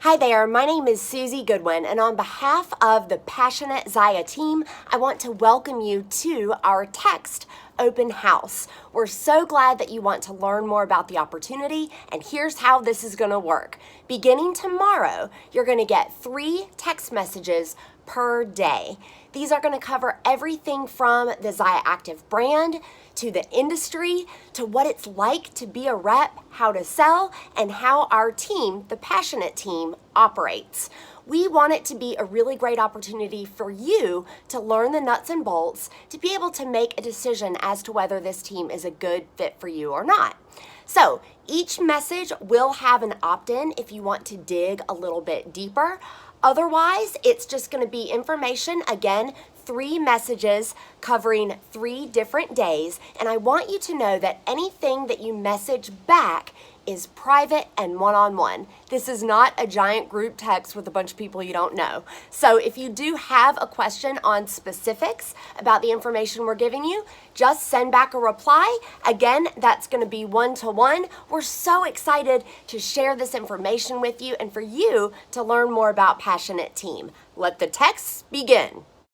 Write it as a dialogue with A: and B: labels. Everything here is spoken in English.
A: Hi there, my name is Susie Goodwin, and on behalf of the Passionate Zaya team, I want to welcome you to our text open house. We're so glad that you want to learn more about the opportunity, and here's how this is going to work. Beginning tomorrow, you're going to get 3 text messages per day. These are going to cover everything from the Zaya Active brand to the industry to what it's like to be a rep, how to sell, and how our team, the Passionate team, operates. We want it to be a really great opportunity for you to learn the nuts and bolts, to be able to make a decision as to whether this team is a good fit for you or not. So each message will have an opt-in if you want to dig a little bit deeper. Otherwise, it's just going to be information, again, 3 messages covering 3 different days, and I want you to know that anything that you message back is private and one-on-one. This is not a giant group text with a bunch of people you don't know. So if you do have a question on specifics about the information we're giving you, just send back a reply. Again, that's going to be one-to-one. We're so excited to share this information with you and for you to learn more about Passionate Team. Let the texts begin.